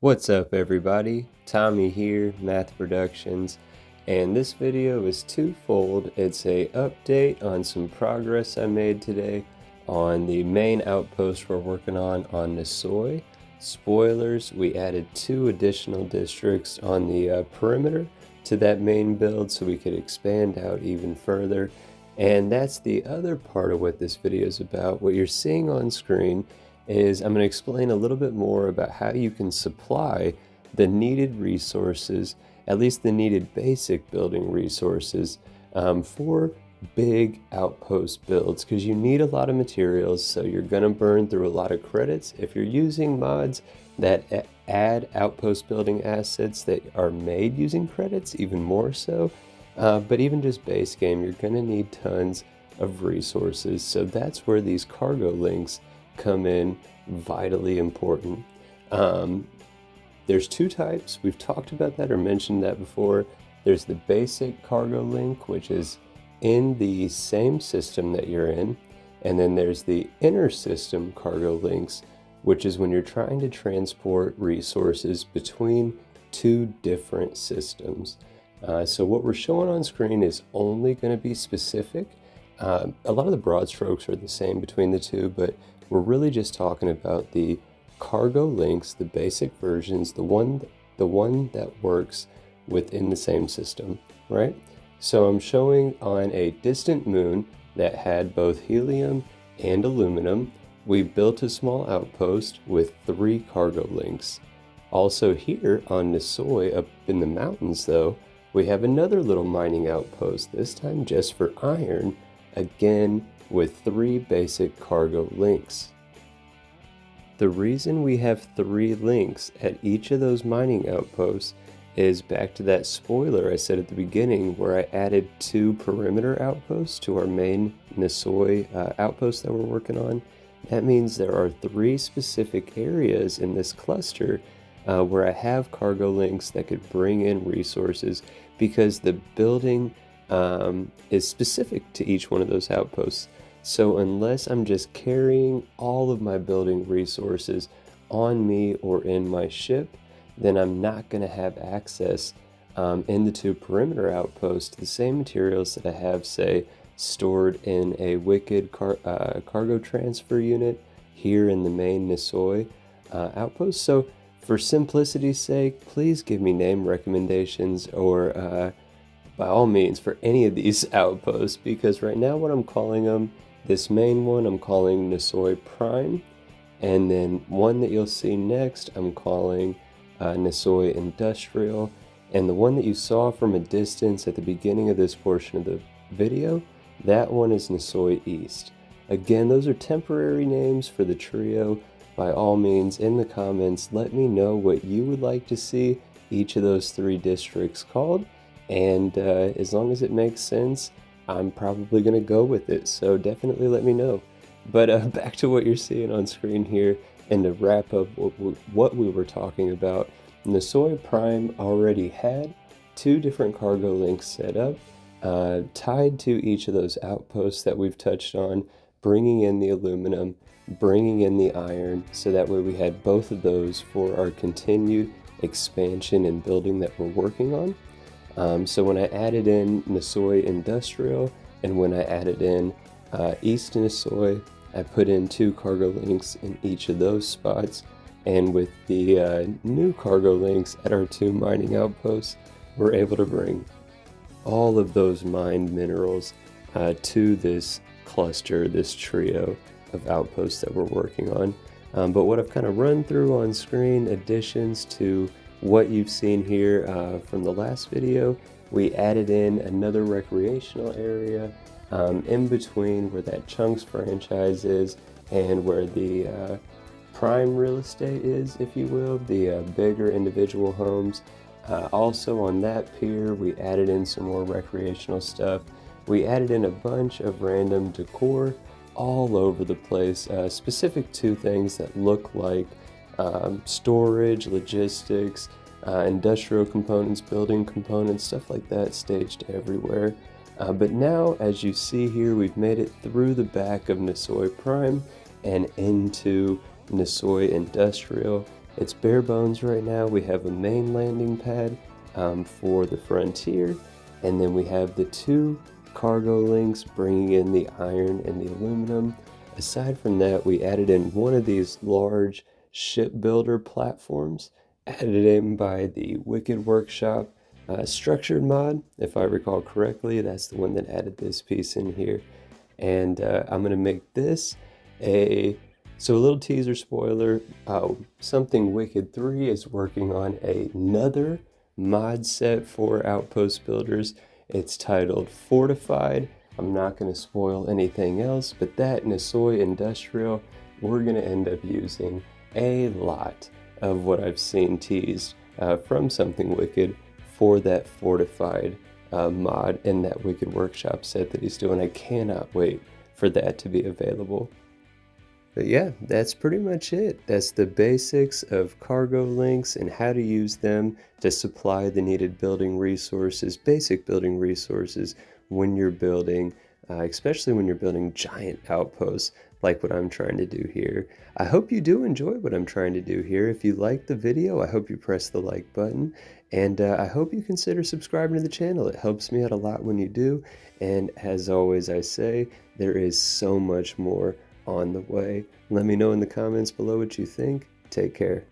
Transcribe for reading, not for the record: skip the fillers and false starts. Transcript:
What's up everybody? Tommy here, Math Productions, and this video is twofold. It's a update on some progress I made today on the main outpost we're working on Nesoi. Spoilers, we added 2 additional districts on the perimeter to that main build so we could expand out even further. And that's the other part of what this video is about. What you're seeing on screen is I'm going to explain a little bit more about how you can supply the needed resources, at least the needed basic building resources, for big outpost builds, because you need a lot of materials, so you're going to burn through a lot of credits. If you're using mods that add outpost building assets that are made using credits, even more so, but even just base game, you're going to need tons of resources. So that's where these cargo links come in vitally important. There's 2 types. We've talked about that or mentioned that before. There's the basic cargo link, which is in the same system that you're in, and then there's the inner system cargo links, which is when you're trying to transport resources between 2 different systems. So what we're showing on screen is only going to be specific. A lot of the broad strokes are the same between the 2, but we're really just talking about the cargo links, the basic versions, the one that works within the same system, right? So I'm showing on a distant moon that had both helium and aluminum. We built a small outpost with 3 cargo links. Also here on Nesoi, up in the mountains though, we have another little mining outpost, this time just for iron, again with 3 basic cargo links. The reason we have 3 links at each of those mining outposts is back to that spoiler I said at the beginning, where I added 2 perimeter outposts to our main Nesoi outpost that we're working on. That means there are 3 specific areas in this cluster where I have cargo links that could bring in resources, because the building is specific to each one of those outposts. So unless I'm just carrying all of my building resources on me or in my ship, then I'm not going to have access in the 2 perimeter outposts to the same materials that I have, say, stored in a Wicked cargo transfer unit here in the main Nesoi outpost. So for simplicity's sake, please give me name recommendations, or by all means, for any of these outposts, because right now what I'm calling them, this main one I'm calling Nesoi Prime, and then one that you'll see next I'm calling Nesoi Industrial, and the one that you saw from a distance at the beginning of this portion of the video, that one is Nesoi East. Again, those are temporary names for the trio. By all means, in the comments, let me know what you would like to see each of those 3 districts called, and as long as it makes sense, I'm probably going to go with it, so definitely let me know. But back to what you're seeing on screen here, and to wrap up what we were talking about, Nesoi Prime already had 2 different cargo links set up, tied to each of those outposts that we've touched on, bringing in the aluminum, bringing in the iron, so that way we had both of those for our continued expansion and building that we're working on. So when I added in Nesoi Industrial, and when I added in East Nesoi, I put in 2 cargo links in each of those spots. And with the new cargo links at our 2 mining outposts, we're able to bring all of those mined minerals to this cluster, this trio of outposts that we're working on. But what I've kind of run through on screen, additions to what you've seen here from the last video, we added in another recreational area in between where that Chunks franchise is and where the prime real estate is, if you will, the bigger individual homes. Also on that pier, we added in some more recreational stuff. We added in a bunch of random decor all over the place, specific to things that look like storage, logistics, industrial components, building components, stuff like that, staged everywhere. But now, as you see here, we've made it through the back of Nesoi Prime and into Nesoi Industrial, It's bare bones right now. We have a main landing pad for the Frontier, and then we have the 2 cargo links bringing in the iron and the aluminum. Aside from that, we added in one of these large shipbuilder platforms, added in by the Wicked Workshop structured mod, if I recall correctly. That's the one that added this piece in here. And I'm going to make this so a little teaser spoiler, Something Wicked 3 is working on another mod set for Outpost builders. It's titled Fortified. I'm not going to spoil anything else, but that Nesoi Industrial, we're going to end up using a lot of what I've seen teased from Something Wicked for that Fortified mod and that Wicked Workshop set that he's doing. I cannot wait for that to be available. But yeah, that's pretty much it. That's the basics of cargo links and how to use them to supply the needed building resources, basic building resources when you're building, especially when you're building giant outposts like what I'm trying to do here. I hope you do enjoy what I'm trying to do here. If you like the video, I hope you press the like button, and I hope you consider subscribing to the channel. It helps me out a lot when you do, and as always I say, there is so much more on the way. Let me know in the comments below what you think. Take care.